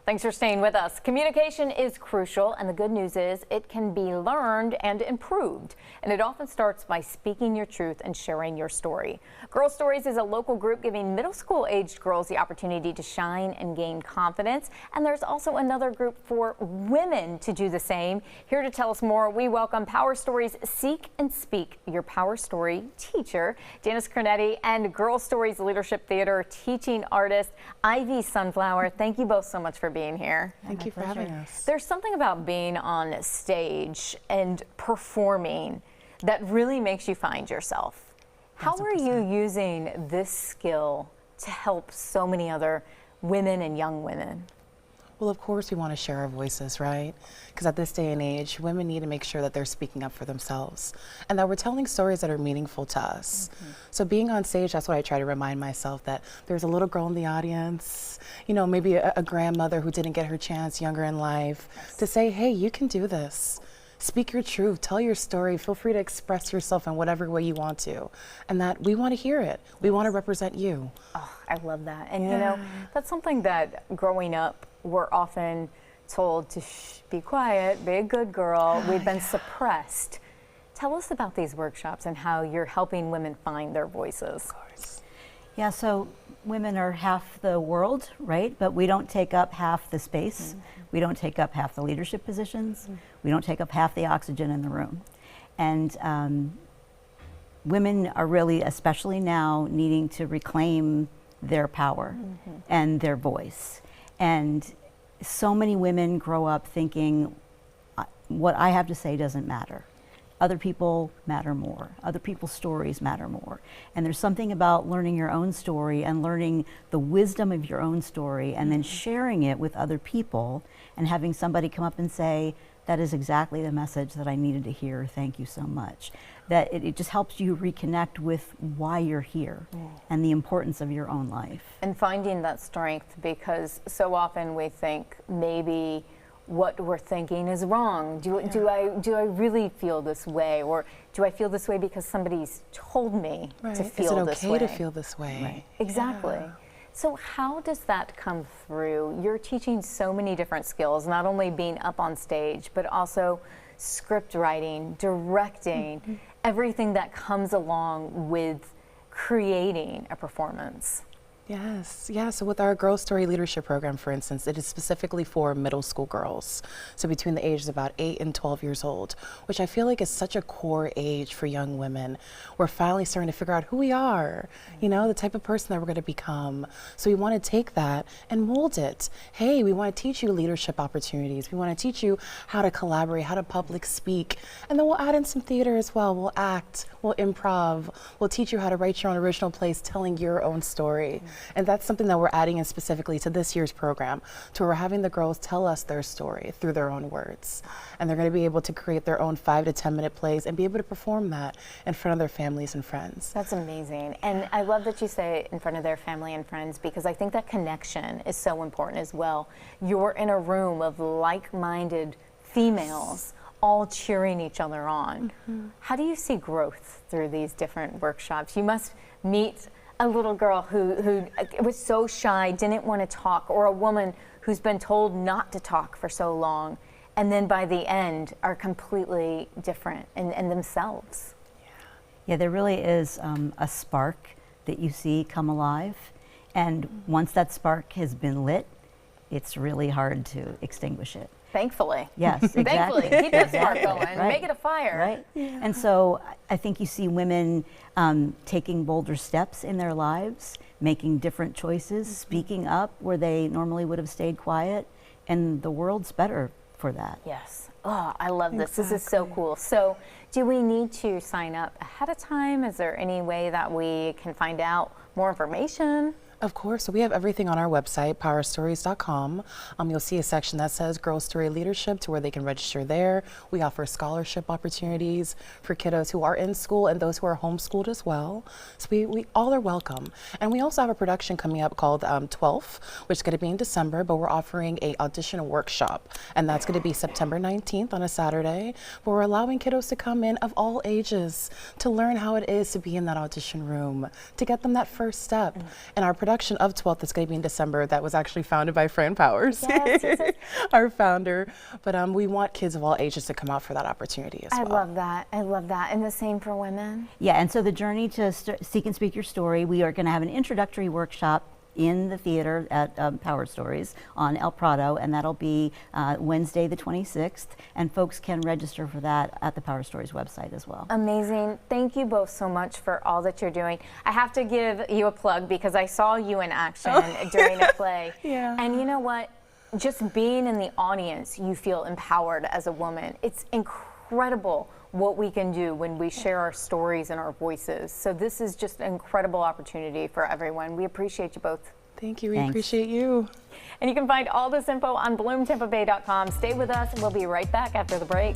Thanks for staying with us. Communication is crucial, and the good news is it can be learned and improved. And it often starts by speaking your truth and sharing your story. Girl Stories is a local group giving middle school aged girls the opportunity to shine and gain confidence. And there's also another group for women to do the same. Here to tell us more, we welcome Power Stories Seek and Speak Your Power Story teacher, Janice Cornetti, and Girl Stories Leadership Theater teaching artist, Ivy Sunflower. Thank you both so much for being here. Thank you for having us. There's something about being on stage and performing that really makes you find yourself. How are you using this skill to help so many other women and young women? Well, of course, we want to share our voices, right? Because at this day and age, women need to make sure that they're speaking up for themselves and that we're telling stories that are meaningful to us. So being on stage, that's what I try to remind myself, that there's a little girl in the audience, you know, maybe a grandmother who didn't get her chance younger in life, to say, hey, you can do this. Speak your truth, tell your story, feel free to express yourself in whatever way you want to. And that we want to hear it. We want to represent you. Oh, I love that. And you know, that's something that growing up, we're often told to be quiet, be a good girl. We've been suppressed. Tell us about these workshops and how you're helping women find their voices. Of course. Yeah, so women are half the world, right? But we don't take up half the space. We don't take up half the leadership positions. We don't take up half the oxygen in the room. And women are really, especially now, needing to reclaim their power and their voice. And so many women grow up thinking, what I have to say doesn't matter. Other people matter more. Other people's stories matter more. And there's something about learning your own story and learning the wisdom of your own story and then sharing it with other people and having somebody come up and say, that is exactly the message that I needed to hear. Thank you so much. That it just helps you reconnect with why you're here and the importance of your own life. And finding that strength, because so often we think maybe what we're thinking is wrong. Do I really feel this way, or do I feel this way because somebody's told me to feel this way? Is it okay to feel this way? Right. Exactly. Yeah. So how does that come through? You're teaching so many different skills, not only being up on stage, but also script writing, directing, everything that comes along with creating a performance. Yes, yeah, so with our Girl Story Leadership Program, for instance, it is specifically for middle school girls. So between the ages of about 8 and 12 years old, which I feel like is such a core age for young women. We're finally starting to figure out who we are, you know, the type of person that we're going to become. So we want to take that and mold it. Hey, we want to teach you leadership opportunities. We want to teach you how to collaborate, how to public speak. And then we'll add in some theater as well. We'll act, we'll improv, we'll teach you how to write your own original plays telling your own story. And that's something that we're adding in specifically to this year's program, to where we're having the girls tell us their story through their own words. And they're going to be able to create their own 5 to 10 minute plays and be able to perform that in front of their families and friends. That's amazing. And I love that you say in front of their family and friends, because I think that connection is so important as well. You're in a room of like-minded females all cheering each other on. How do you see growth through these different workshops? You must meet a little girl who was so shy, didn't want to talk, or a woman who's been told not to talk for so long, and then by the end are completely different in themselves. Yeah, there really is a spark that you see come alive, and once that spark has been lit, it's really hard to extinguish it. Thankfully. Yes, exactly. Thankfully, keep that spark going, right. Make it a fire. Right. Yeah. And so I think you see women taking bolder steps in their lives, making different choices, speaking up where they normally would have stayed quiet, and the world's better for that. Yes. Oh, I love this. Exactly. This is so cool. So do we need to sign up ahead of time? Is there any way that we can find out more information? Of course. So we have everything on our website, powerstories.com. You'll see a section that says Girl Story Leadership, to where they can register there. We offer scholarship opportunities for kiddos who are in school and those who are homeschooled as well. So we all are welcome. And we also have a production coming up called 12th, which is going to be in December, but we're offering a audition workshop. And that's going to be September 19th on a Saturday, where we're allowing kiddos to come in of all ages to learn how it is to be in that audition room, to get them that first step. And our production production of 12th that's going to be in December that was actually founded by Fran Powers, Yes, yes, yes. our founder. But we want kids of all ages to come out for that opportunity as well. I love that. I love that. And the same for women. Yeah, and so the journey to seek and speak your story, we are going to have an introductory workshop in the theater at Powerstories on El Prado, and that'll be Wednesday the 26th, and folks can register for that at the Powerstories website as well. Amazing. Thank you both so much for all that you're doing. I have to give you a plug because I saw you in action during a play. Yeah. And you know what? Just being in the audience, you feel empowered as a woman. It's incredible what we can do when we share our stories and our voices. So this is just an incredible opportunity for everyone. We appreciate you both. Thank you. We Thanks. appreciate you. And you can find all this info on bloomtampabay.com. Stay with us and we'll be right back after the break.